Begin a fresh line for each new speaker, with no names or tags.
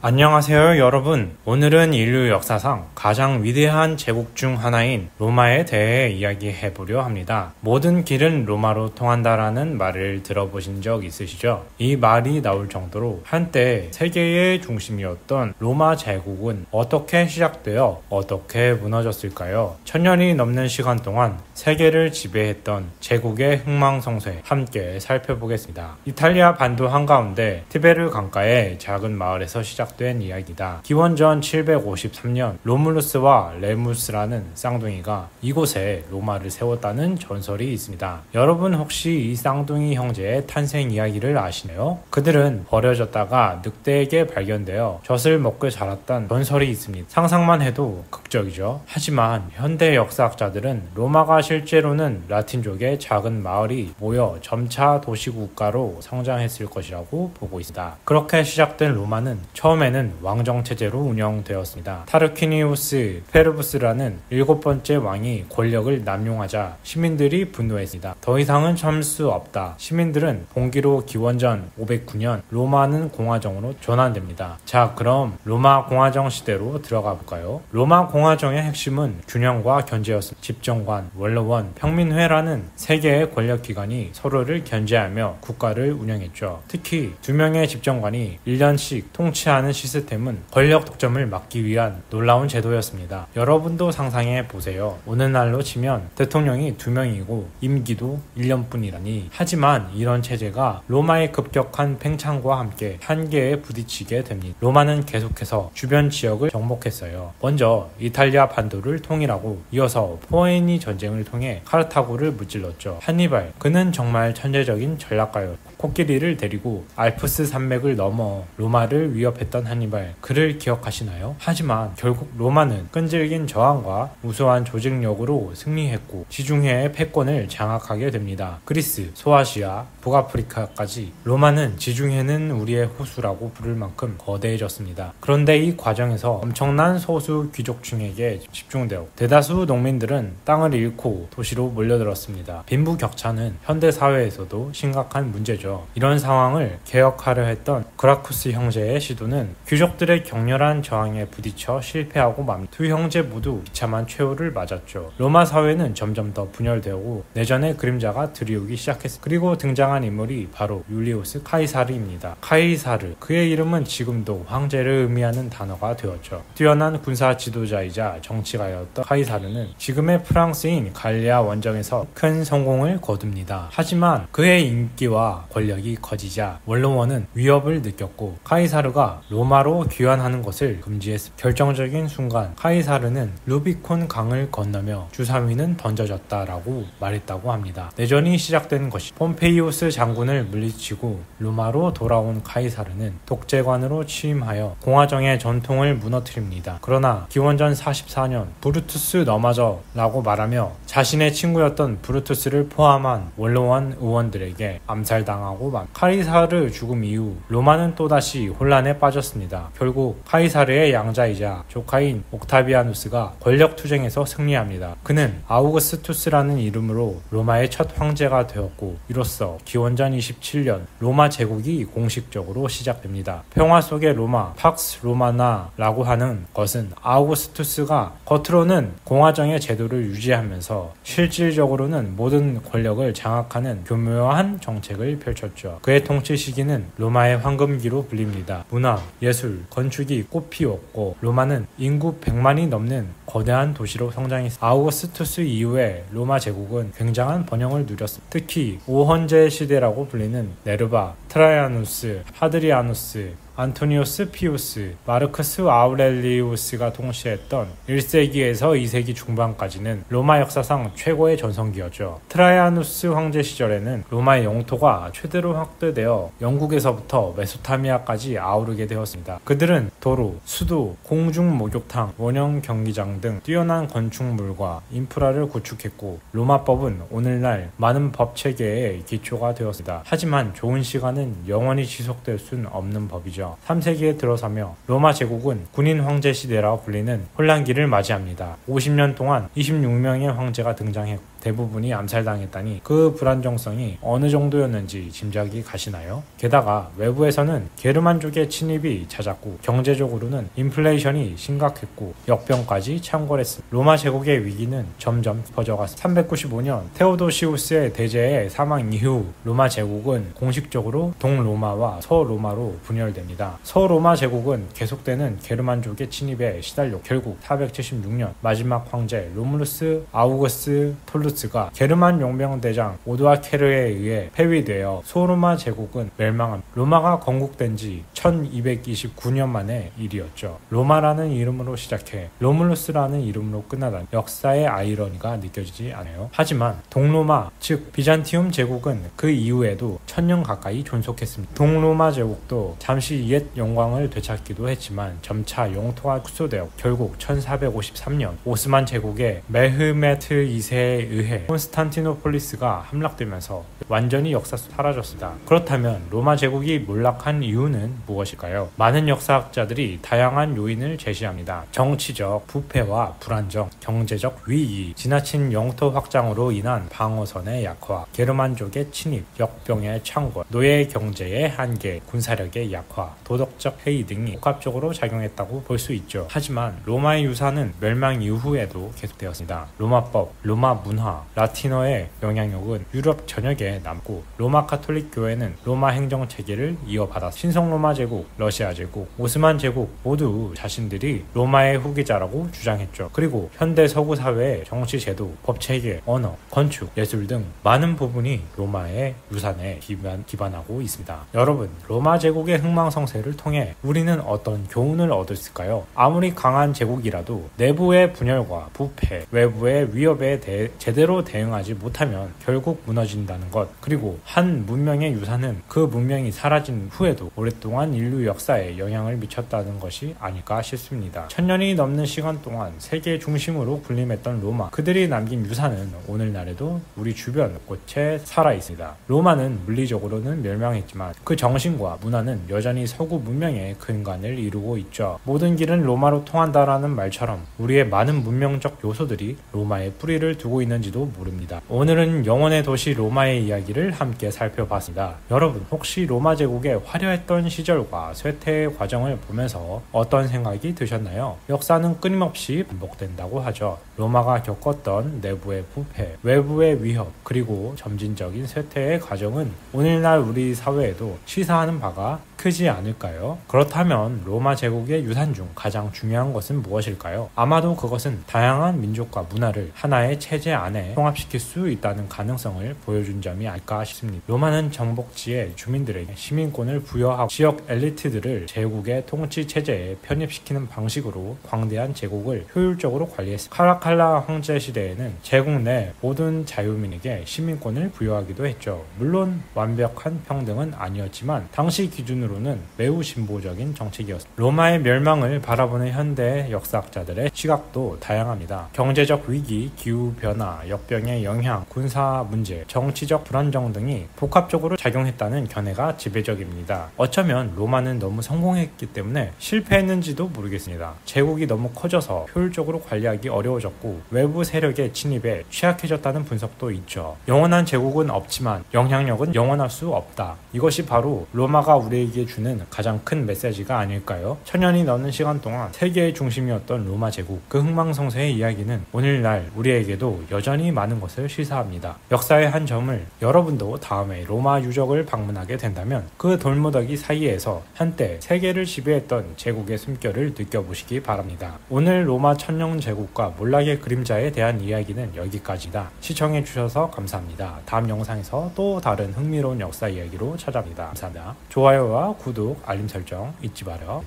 안녕하세요 여러분. 오늘은 인류 역사상 가장 위대한 제국 중 하나인 로마에 대해 이야기해보려 합니다. 모든 길은 로마로 통한다라는 말을 들어보신 적 있으시죠? 이 말이 나올 정도로 한때 세계의 중심이었던 로마 제국은 어떻게 시작되어 어떻게 무너졌을까요? 천년이 넘는 시간 동안 세계를 지배했던 제국의 흥망성쇠 함께 살펴보겠습니다. 이탈리아 반도 한가운데 티베르 강가의 작은 마을에서 시작된 이야기다. 기원전 753년 로물루스와 레무스라는 쌍둥이가 이곳에 로마를 세웠다는 전설이 있습니다. 여러분 혹시 이 쌍둥이 형제의 탄생 이야기를 아시나요? 그들은 버려졌다가 늑대에게 발견되어 젖을 먹고 자랐던 전설이 있습니다. 상상만 해도 극적이죠. 하지만 현대 역사학자들은 로마가 실제로는 라틴족의 작은 마을이 모여 점차 도시국가로 성장했을 것이라고 보고 있습니다. 그렇게 시작된 로마는 처음에는 왕정체제로 운영되었습니다. 타르퀴니우스 페르부스라는 7번째 왕이 권력을 남용하자 시민들이 분노했습니다. 더 이상은 참을 수 없다. 시민들은 봉기로 기원전 509년 로마는 공화정으로 전환됩니다. 자, 그럼 로마 공화정 시대로 들어가 볼까요? 로마 공화정의 핵심은 균형과 견제였습니다. 집정관, 원로원, 평민회라는 세 개의 권력기관이 서로를 견제하며 국가를 운영했죠. 특히 2명의 집정관이 1년씩 통치하는 시스템은 권력 독점을 막기 위한 놀라운 제도였습니다. 여러분도 상상해 보세요. 오늘날로 치면 대통령이 2명이고 임기도 1년뿐이라니. 하지만 이런 체제가 로마의 급격한 팽창과 함께 한계에 부딪히게 됩니다. 로마는 계속해서 주변 지역을 정복했어요. 먼저 이탈리아 반도를 통일하고 이어서 포에니 전쟁을 통해 카르타고를 무찔렀죠. 한니발, 그는 정말 천재적인 전략가였고 코끼리를 데리고 알프스 산맥을 넘어 로마를 위협했던 한니발, 그를 기억하시나요? 하지만 결국 로마는 끈질긴 저항과 우수한 조직력으로 승리했고 지중해의 패권을 장악하게 됩니다. 그리스, 소아시아, 북아프리카까지 로마는 지중해는 우리의 호수라고 부를 만큼 거대해졌습니다. 그런데 이 과정에서 엄청난 소수 귀족층에게 집중되어 대다수 농민들은 땅을 잃고 도시로 몰려들었습니다. 빈부격차는 현대 사회에서도 심각한 문제죠. 이런 상황을 개혁하려 했던 그라쿠스 형제의 시도는 귀족들의 격렬한 저항에 부딪혀 실패하고 맙니다. 두 형제 모두 비참한 최후를 맞았죠. 로마 사회는 점점 더 분열되고 내전의 그림자가 드리우기 시작했습니다. 그리고 등장한 인물이 바로 율리우스 카이사르입니다. 카이사르, 그의 이름은 지금도 황제를 의미하는 단어가 되었죠. 뛰어난 군사 지도자이자 정치가였던 카이사르는 지금의 프랑스인 갈리아 원정에서 큰 성공을 거둡니다. 하지만 그의 인기와 권력이 커지자 원로원은 위협을 느꼈고 카이사르가 로마로 귀환하는 것을 금지했습니다. 결정적인 순간 카이사르는 루비콘 강을 건너며 주사위는 던져졌다라고 말했다고 합니다. 내전이 시작된 것이 폼페이우스 장군을 물리치고 로마로 돌아온 카이사르는 독재관으로 취임하여 공화정의 전통을 무너뜨립니다. 그러나 기원전 44년 브루투스 너마저 라고 말하며 자신의 친구였던 브루투스를 포함한 원로원 의원들에게 암살당하고 카이사르 죽음 이후 로마는 또다시 혼란에 빠졌습니다. 결국 카이사르의 양자이자 조카인 옥타비아누스가 권력 투쟁에서 승리합니다. 그는 아우구스투스라는 이름으로 로마의 첫 황제가 되었고 이로써 기원전 27년 로마 제국이 공식적으로 시작됩니다. 평화 속의 로마, 팍스 로마나라고 하는 것은 아우구스투스가 겉으로는 공화정의 제도를 유지하면서 실질적으로는 모든 권력을 장악하는 교묘한 정책을 펼쳤죠. 그의 통치 시기는 로마의 황금기로 불립니다. 문화, 예술, 건축이 꽃피웠고 로마는 인구 100만이 넘는 거대한 도시로 성장했습니다. 아우구스투스 이후에 로마 제국은 굉장한 번영을 누렸습니다. 특히 5헌제 시대라고 불리는 네르바, 트라이아누스, 하드리아누스, 안토니우스 피우스, 마르크스 아우렐리우스가 통치했던 1세기에서 2세기 중반까지는 로마 역사상 최고의 전성기였죠. 트라이아누스 황제 시절에는 로마의 영토가 최대로 확대되어 영국에서부터 메소타미아까지 아우르게 되었습니다. 그들은 도로, 수도, 공중 목욕탕, 원형 경기장 등 뛰어난 건축물과 인프라를 구축했고 로마법은 오늘날 많은 법 체계의 기초가 되었습니다. 하지만 좋은 시간은 영원히 지속될 순 없는 법이죠. 3세기에 들어서며 로마 제국은 군인 황제 시대라 불리는 혼란기를 맞이합니다. 50년 동안 26명의 황제가 등장했고 대부분이 암살당했다니 그 불안정성이 어느 정도였는지 짐작이 가시나요? 게다가 외부에서는 게르만족의 침입이 잦았고 경제적으로는 인플레이션이 심각했고 역병까지 창궐했습니다. 로마 제국의 위기는 점점 퍼져갔습니다. 395년 테오도시우스의 대제의 사망 이후 로마 제국은 공식적으로 동로마와 서로마로 분열됩니다. 서로마 제국은 계속되는 게르만족의 침입에 시달려 결국 476년 마지막 황제 로물루스 아우구스 톨루스가 게르만 용병대장 오도아케르에 의해 폐위되어 소로마 제국은 멸망합니다. 로마가 건국된 지 1229년 만의 일이었죠. 로마라는 이름으로 시작해 로물루스라는 이름으로 끝나다니 역사의 아이러니가 느껴지지 않아요. 하지만 동로마 즉 비잔티움 제국은 그 이후에도 1000년 가까이 존속했습니다. 동로마 제국도 잠시 옛 영광을 되찾기도 했지만 점차 영토가 축소되어 결국 1453년 오스만 제국의 메흐메트 2세에 의해 콘스탄티노폴리스가 함락되면서 완전히 역사 속 사라졌습니다. 그렇다면 로마 제국이 몰락한 이유는 무엇일까요? 많은 역사학자들이 다양한 요인을 제시합니다. 정치적 부패와 불안정, 경제적 위기, 지나친 영토 확장으로 인한 방어선의 약화, 게르만족의 침입, 역병의 창궐, 노예 경제의 한계, 군사력의 약화, 도덕적 해이 등이 복합적으로 작용했다고 볼 수 있죠. 하지만 로마의 유산은 멸망 이후에도 계속되었습니다. 로마법, 로마 문화, 라틴어의 영향력은 유럽 전역에 남고 로마 카톨릭 교회는 로마 행정 체계를 이어받았습니다. 신성 로마 제국, 러시아 제국, 오스만 제국 모두 자신들이 로마의 후계자라고 주장했죠. 그리고 현대 서구 사회의 정치 제도, 법 체계, 언어, 건축, 예술 등 많은 부분이 로마의 유산에 기반하고 있습니다. 여러분, 로마 제국의 흥망성쇠를 통해 우리는 어떤 교훈을 얻었을까요? 아무리 강한 제국이라도 내부의 분열과 부패, 외부의 위협에 제대로 대응하지 못하면 결국 무너진다는 것. 그리고 한 문명의 유산은 그 문명이 사라진 후에도 오랫동안 인류 역사에 영향을 미쳤다는 것이 아닐까 싶습니다. 1000년이 넘는 시간 동안 세계 중심으로 군림했던 로마, 그들이 남긴 유산은 오늘날에도 우리 주변 곳에 살아있습니다. 로마는 물리적으로는 멸망했지만 그 정신과 문화는 여전히 서구 문명의 근간을 이루고 있죠. 모든 길은 로마로 통한다라는 말처럼 우리의 많은 문명적 요소들이 로마에 뿌리를 두고 있는지도 모릅니다. 오늘은 영혼의 도시 로마의 이야기를 함께 살펴봤습니다. 여러분, 혹시 로마 제국의 화려했던 시절과 쇠퇴의 과정을 보면서 어떤 생각이 드셨나요? 역사는 끊임없이 반복된다고 하죠. 로마가 겪었던 내부의 부패, 외부의 위협, 그리고 점진적인 쇠퇴의 과정은 오늘날 우리 사회에도 시사하는 바가 크지 않을까요? 그렇다면 로마 제국의 유산 중 가장 중요한 것은 무엇일까요? 아마도 그것은 다양한 민족과 문화를 하나의 체제 안에 통합시킬 수 있다는 가능성을 보여준 점이 아닐까 싶습니다. 로마는 정복지의 주민들에게 시민권을 부여하고 지역 엘리트들을 제국의 통치 체제에 편입시키는 방식으로 광대한 제국을 효율적으로 관리했습니다. 카라칼라 황제 시대에는 제국 내 모든 자유민에게 시민권을 부여하기도 했죠. 물론 완벽한 평등은 아니었지만 당시 기준으로는 매우 진보적인 정책이었습니다. 로마의 멸망을 바라보는 현대 역사학자들의 시각도 다양합니다. 경제적 위기, 기후변화, 역병의 영향, 군사 문제, 정치적 불안정 등이 복합적으로 작용했다는 견해가 지배적입니다. 어쩌면 로마는 너무 성공했기 때문에 실패했는지도 모르겠습니다. 제국이 너무 커져서 효율적으로 관리하기 어려워졌고 외부 세력의 침입에 취약해졌다는 분석도 있죠. 영원한 제국은 없지만 영향력은 영원할 수 없다. 이것이 바로 로마가 우리에게 주는 가장 큰 메시지가 아닐까요? 1000년이 넘는 시간 동안 세계의 중심이었던 로마 제국, 그 흥망성쇠의 이야기는 오늘날 우리에게도 여전히 많은 것을 시사합니다. 역사의 한 점을 여러분도 다음에 로마 유적을 방문하게 된다면 그 돌무더기 사이에서 한때 세계를 지배했던 제국의 숨결을 느껴보시기 바랍니다. 오늘 로마 천년 제국과 몰락의 그림자에 대한 이야기는 여기까지다. 시청해주셔서 감사합니다. 다음 영상에서 또 다른 흥미로운 역사 이야기로 찾아옵니다. 감사합니다. 좋아요와 구독, 알림 설정 잊지 마세요.